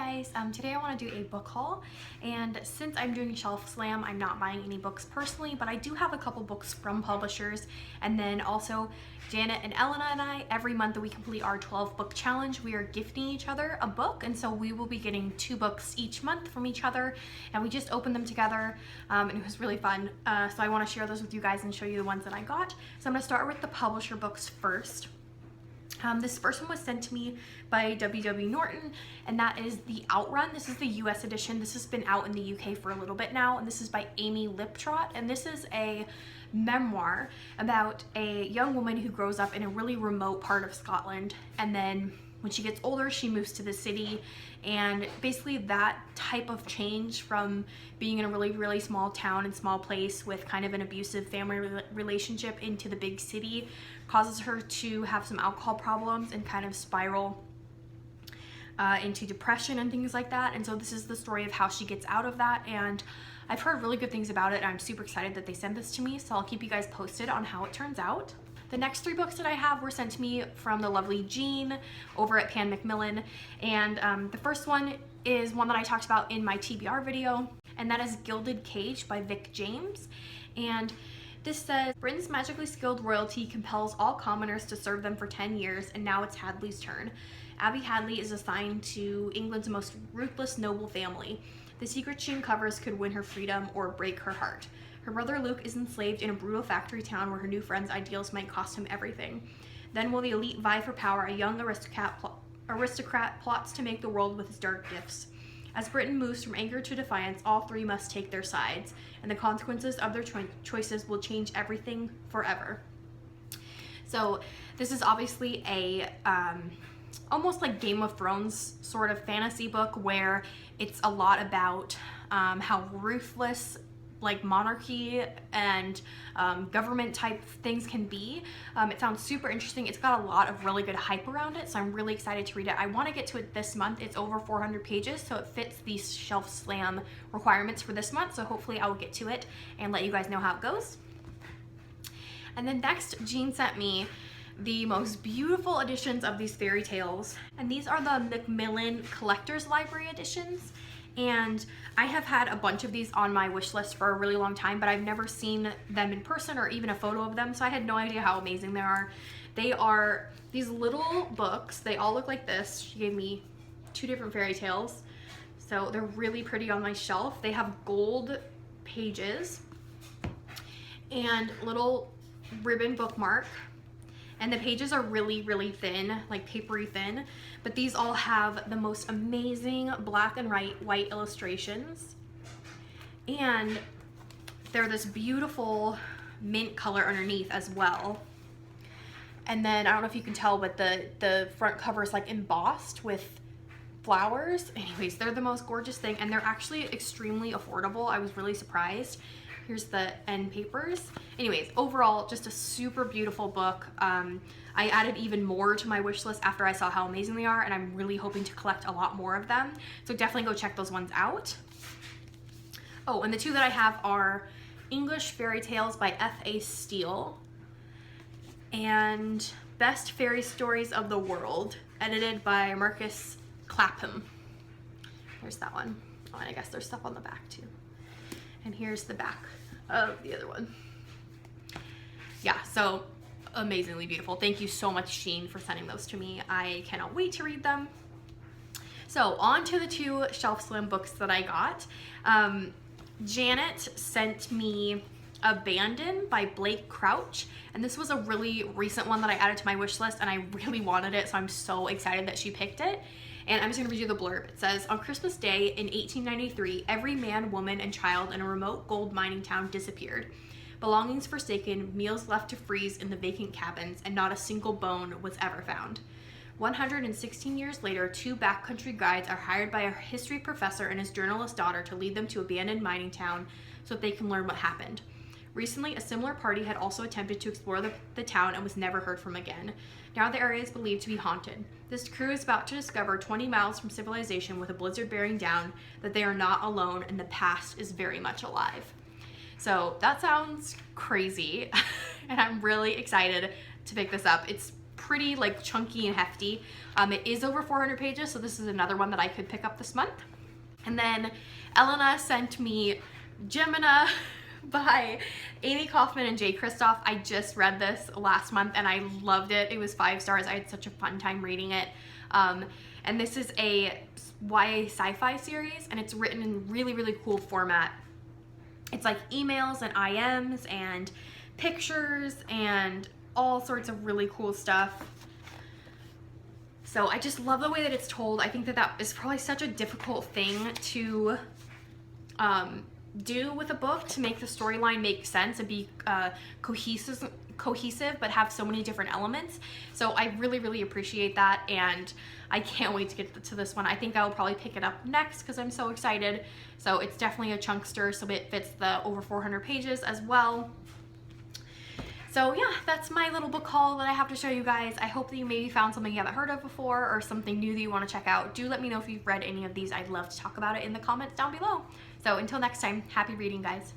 guys, today I want to do a book haul, and since I'm doing Shelf Slam, I'm not buying any books personally, but I do have a couple books from publishers. And then also Janet and Elena and I, every month that we complete our 12 book challenge, we are gifting each other a book, and so we will be getting 2 books each month from each other, and we just opened them together, and it was really fun. So I want to share those with you guys and show you the ones that I got. So I'm going to start with the publisher books first. This first one was sent to me by W.W. Norton, and that is The Outrun. This is the US edition. This has been out in the UK for a little bit now, and this is by Amy Liptrot, and this is a memoir about a young woman who grows up in a really remote part of Scotland, and then when she gets older, she moves to the city, and basically that type of change from being in a really small town and small place with kind of an abusive family relationship into the big city causes her to have some alcohol problems and kind of spiral into depression and things like that. And so this is the story of how she gets out of that, and I've heard really good things about it, and I'm super excited that they sent this to me, so I'll keep you guys posted on how it turns out. The next 3 books that I have were sent to me from the lovely Jean over at Pan Macmillan, and the first one is one that I talked about in my TBR video, and that is Gilded Cage by Vic James. And this says, Britain's magically skilled royalty compels all commoners to serve them for 10 years, and now it's Hadley's turn. Abby Hadley is assigned to England's most ruthless noble family. The secret she uncovers could win her freedom or break her heart. Her brother Luke is enslaved in a brutal factory town where her new friend's ideals might cost him everything. Then will the elite vie for power, a young aristocrat plots to make the world with his dark gifts. As Britain moves from anger to defiance, all 3 must take their sides, and the consequences of their choices will change everything forever. So this is obviously a almost like Game of Thrones sort of fantasy book where it's a lot about how ruthless like monarchy and government type things can be. It sounds super interesting. It's got a lot of really good hype around it, so I'm really excited to read it. I want to get to it this month. It's over 400 pages, so it fits the Shelf Slam requirements for this month, so hopefully I will get to it and let you guys know how it goes. And then next, Jean sent me the most beautiful editions of these fairy tales, and these are the Macmillan Collector's Library editions. And I have had a bunch of these on my wish list for a really long time, but I've never seen them in person or even a photo of them, so I had no idea how amazing they are. They are these little books. They all look like this. She gave me 2 different fairy tales, so they're really pretty on my shelf. They have gold pages and little ribbon bookmark, and the pages are really thin, like papery thin, but these all have the most amazing black and white illustrations, and they're this beautiful mint color underneath as well. And then I don't know if you can tell, but the front cover is like embossed with flowers. Anyways, they're the most gorgeous thing, and they're actually extremely affordable. I was really surprised. Here's the end papers. Anyways, overall, just a super beautiful book. I added even more to my wish list after I saw how amazing they are, and I'm really hoping to collect a lot more of them. So definitely go check those ones out. Oh, and the 2 that I have are English Fairy Tales by F.A. Steele and Best Fairy Stories of the World, edited by Marcus Clapham. There's that one. Oh, and I guess there's stuff on the back too. And here's the back of the other one. Yeah, so amazingly beautiful. Thank you so much, Sheen, for sending those to me. I cannot wait to read them. So on to the 2 Shelf Slam books that I got. Janet sent me Abandon by Blake Crouch, and this was a really recent one that I added to my wish list, and I really wanted it, so I'm so excited that she picked it. And I'm just going to read you the blurb. It says, on Christmas Day in 1893, every man, woman, and child in a remote gold mining town disappeared. Belongings forsaken, meals left to freeze in the vacant cabins, and not a single bone was ever found. 116 years later, 2 backcountry guides are hired by a history professor and his journalist daughter to lead them to abandoned mining town so that they can learn what happened. Recently, a similar party had also attempted to explore the town and was never heard from again. Now the area is believed to be haunted. This crew is about to discover 20 miles from civilization with a blizzard bearing down that they are not alone and the past is very much alive. So that sounds crazy, and I'm really excited to pick this up. It's pretty like chunky and hefty. It is over 400 pages, so this is another one that I could pick up this month. And then Elena sent me Gemina by Amy Kaufman and Jay Kristoff. I just read this last month and I loved it. It was 5 stars. I had such a fun time reading it. And this is a YA sci-fi series, and it's written in really, really cool format. It's like emails and IMs and pictures and all sorts of really cool stuff. So I just love the way that it's told. I think that that is probably such a difficult thing to do with a book, to make the storyline make sense and be cohesive, but have so many different elements. So I really, really appreciate that, and I can't wait to get to this one. I think I will probably pick it up next because I'm so excited. So it's definitely a chunkster, so it fits the over 400 pages as well. So yeah, that's my little book haul that I have to show you guys. I hope that you maybe found something you haven't heard of before or something new that you want to check out. Do let me know if you've read any of these. I'd love to talk about it in the comments down below. So until next time, happy reading, guys.